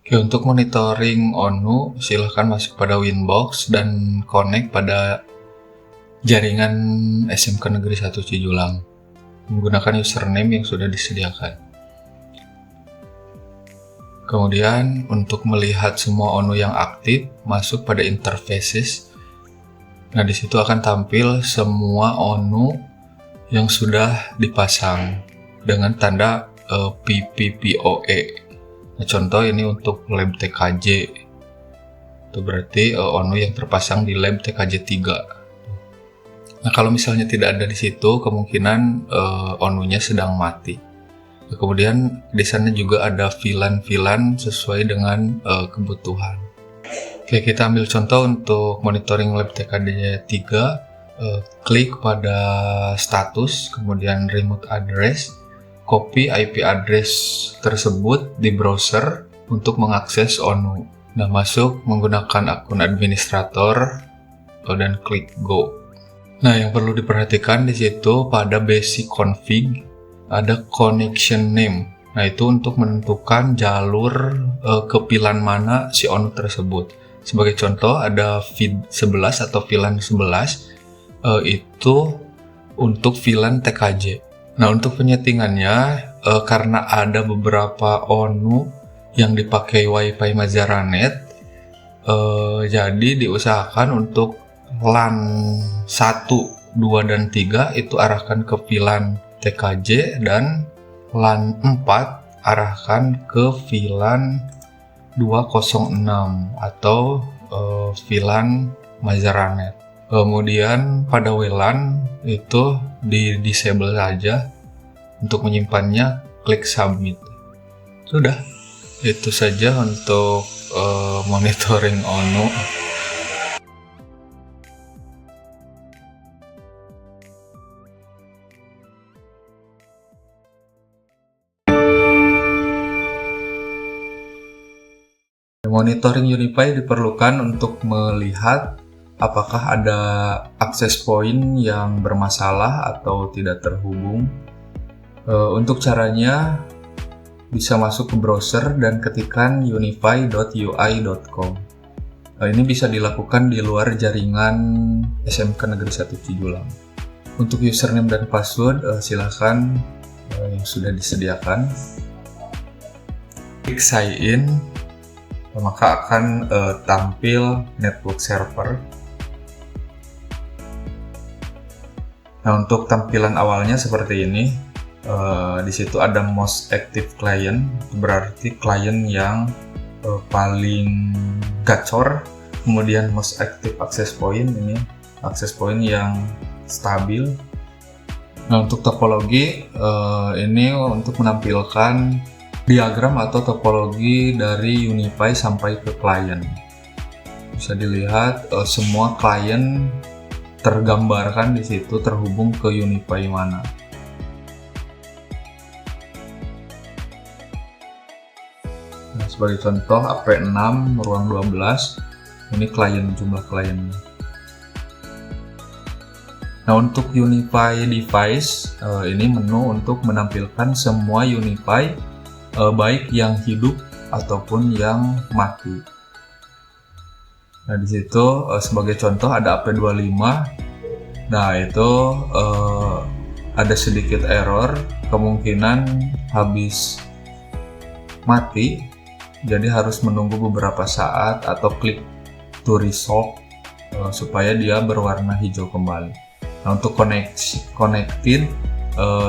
Oke, untuk monitoring ONU, silahkan masuk pada Winbox dan connect pada jaringan SMK Negeri 1 Cijulang menggunakan username yang sudah disediakan. Kemudian untuk melihat semua ONU yang aktif, masuk pada interfaces. Nah, di situ akan tampil semua ONU yang sudah dipasang dengan tanda PPPoE. Nah, contoh ini untuk lab TKJ. Itu berarti ONU yang terpasang di lab TKJ 3. Nah, kalau misalnya tidak ada di situ, kemungkinan ONU-nya sedang mati. Nah, kemudian di sana juga ada VLAN sesuai dengan kebutuhan. Oke, kita ambil contoh untuk monitoring lab TKJ 3. Klik pada status, kemudian remote address, copy IP address tersebut di browser untuk mengakses ONU. Nah, masuk menggunakan akun administrator dan klik go. Nah, yang perlu diperhatikan di situ pada basic config ada connection name. Nah, itu untuk menentukan jalur ke VLAN mana si ONU tersebut. Sebagai contoh ada feed 11 atau VLAN 11 itu untuk VLAN TKJ. Nah, untuk penyetingannya karena ada beberapa ONU yang dipakai WiFi Mazaranet, jadi diusahakan untuk LAN 1, 2, dan 3 itu arahkan ke VLAN TKJ dan LAN 4 arahkan ke VLAN 206 atau VLAN Mazaranet. Kemudian pada WLAN itu di disable saja. Untuk menyimpannya klik submit. Sudah, itu saja untuk monitoring ONU. Monitoring Unify diperlukan untuk melihat apakah ada akses point yang bermasalah atau tidak terhubung. Untuk caranya bisa masuk ke browser dan ketikkan unify.ui.com. Ini bisa dilakukan di luar jaringan SMK Negeri 1 Cijulang. Untuk username dan password silahkan yang sudah disediakan. Klik sign in, maka akan tampil network server. Nah, untuk tampilan awalnya seperti ini. Di situ ada most active client, berarti klien yang paling gacor. Kemudian most active access point, ini access point yang stabil. Nah, untuk topologi ini untuk menampilkan diagram atau topologi dari Unify sampai ke klien. Bisa dilihat semua klien tergambarkan di situ terhubung ke Unify mana. Nah, sebagai contoh AP6 ruang 12 ini jumlah kliennya. Nah, untuk Unify device ini menu untuk menampilkan semua Unify baik yang hidup ataupun yang mati. Nah, di situ sebagai contoh ada AP25. Nah, itu ada sedikit error, kemungkinan habis mati. Jadi harus menunggu beberapa saat atau klik to resolve supaya dia berwarna hijau kembali. Nah, untuk connected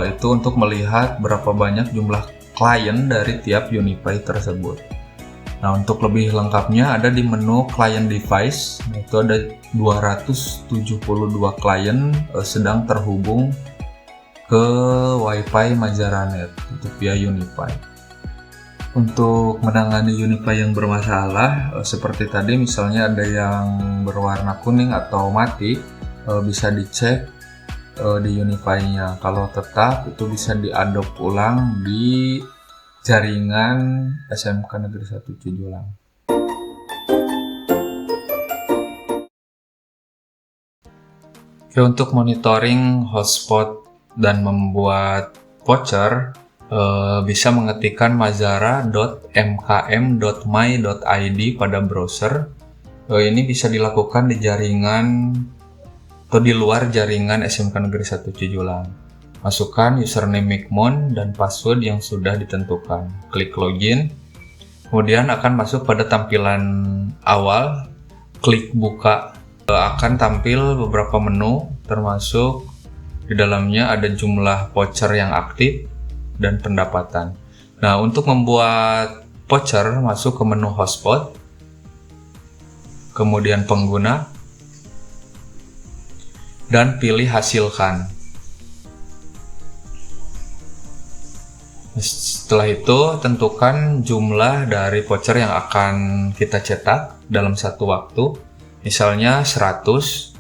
itu untuk melihat berapa banyak jumlah klien dari tiap Unify tersebut. Nah, untuk lebih lengkapnya ada di menu client device. Nah, itu ada 272 klien sedang terhubung ke WiFi Mazaranet itu via Unify. Untuk menangani Unify yang bermasalah, seperti tadi misalnya ada yang berwarna kuning atau mati, bisa dicek di Unify-nya. Kalau tetap, itu bisa diadopt ulang di jaringan SMK Negeri 1 Cijulang. Oke, untuk monitoring hotspot dan membuat voucher, bisa mengetikkan mazara.mkm.my.id pada browser. Ini bisa dilakukan di jaringan atau di luar jaringan SMK Negeri 1 Cijulang. Masukkan username Mikmon dan password yang sudah ditentukan. Klik login. Kemudian akan masuk pada tampilan awal. Klik buka. Akan tampil beberapa menu, termasuk di dalamnya ada jumlah voucher yang aktif dan pendapatan. Nah, untuk membuat voucher, masuk ke menu hotspot, kemudian pengguna, dan pilih hasilkan. Setelah itu, tentukan jumlah dari voucher yang akan kita cetak dalam satu waktu. Misalnya 100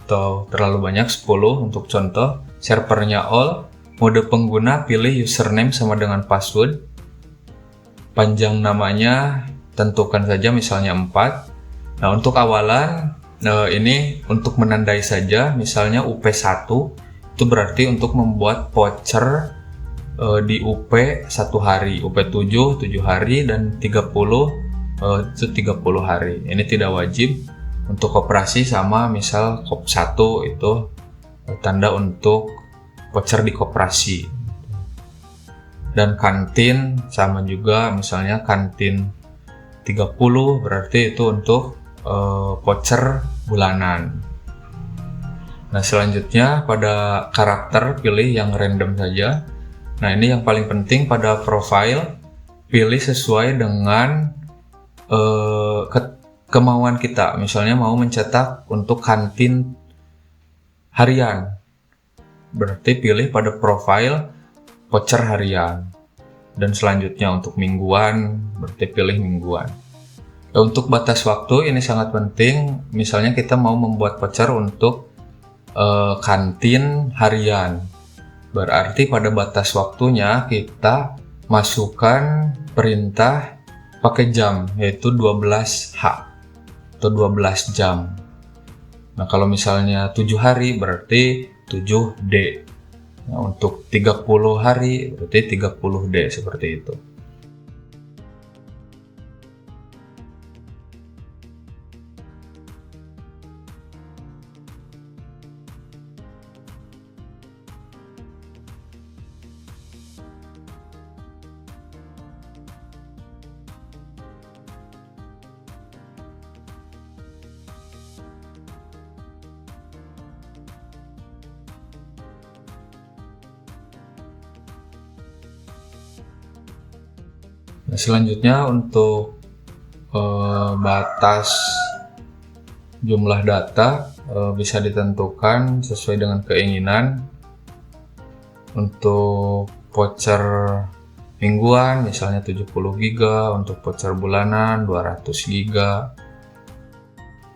atau terlalu banyak, 10 untuk contoh. Servernya all. Mode pengguna pilih username sama dengan password. Panjang namanya tentukan saja misalnya 4. Nah, untuk awalan ini untuk menandai saja, misalnya UP1 itu berarti untuk membuat voucher di UP 1 hari, UP7 7 hari, dan 30 itu 30 hari. Ini tidak wajib. Untuk koperasi sama, misal Kop 1 itu tanda untuk voucher di koperasi. Dan kantin sama juga, misalnya kantin 30 berarti itu untuk voucher bulanan. Nah, selanjutnya pada karakter pilih yang random saja. Nah, ini yang paling penting pada profile, pilih sesuai dengan kemauan kita. Misalnya mau mencetak untuk kantin harian, berarti pilih pada profile voucher harian. Dan selanjutnya untuk mingguan, berarti pilih mingguan. Untuk batas waktu ini sangat penting. Misalnya kita mau membuat voucher untuk kantin harian, berarti pada batas waktunya kita masukkan perintah pakai jam, yaitu 12H atau 12 jam. Nah, kalau misalnya 7 hari berarti 7D. Nah, untuk 30 hari berarti 30D, seperti itu. Nah, selanjutnya untuk batas jumlah data bisa ditentukan sesuai dengan keinginan. Untuk voucher mingguan misalnya 70 GB, untuk voucher bulanan 200 GB.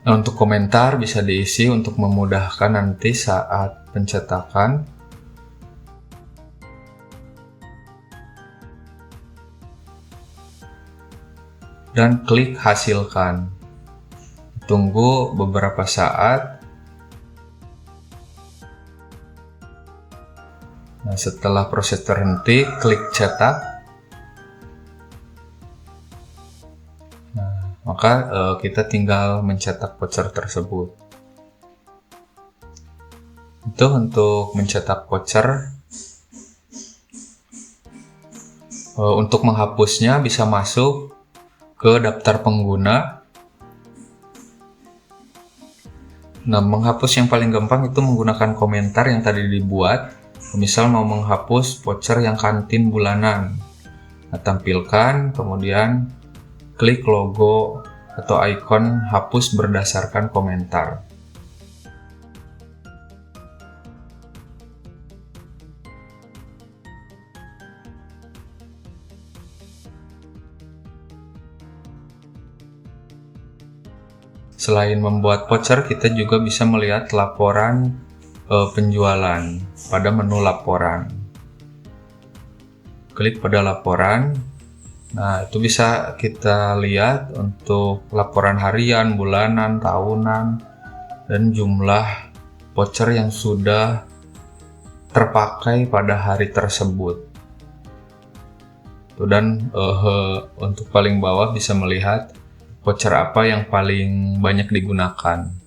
Nah, untuk komentar bisa diisi untuk memudahkan nanti saat pencetakan. Dan klik hasilkan. Tunggu beberapa saat. Nah, setelah proses terhenti, klik cetak. Nah, maka kita tinggal mencetak voucher tersebut. Itu untuk mencetak voucher. Untuk menghapusnya bisa masuk ke daftar pengguna. Nah, menghapus yang paling gampang itu menggunakan komentar yang tadi dibuat. Misal mau menghapus voucher yang kantin bulanan. Nah, tampilkan, kemudian klik logo atau ikon hapus berdasarkan komentar. Selain membuat voucher, kita juga bisa melihat laporan penjualan pada menu laporan. Klik pada laporan. Nah, itu bisa kita lihat untuk laporan harian, bulanan, tahunan, dan jumlah voucher yang sudah terpakai pada hari tersebut. gitu. Dan untuk paling bawah bisa melihat voucher apa yang paling banyak digunakan.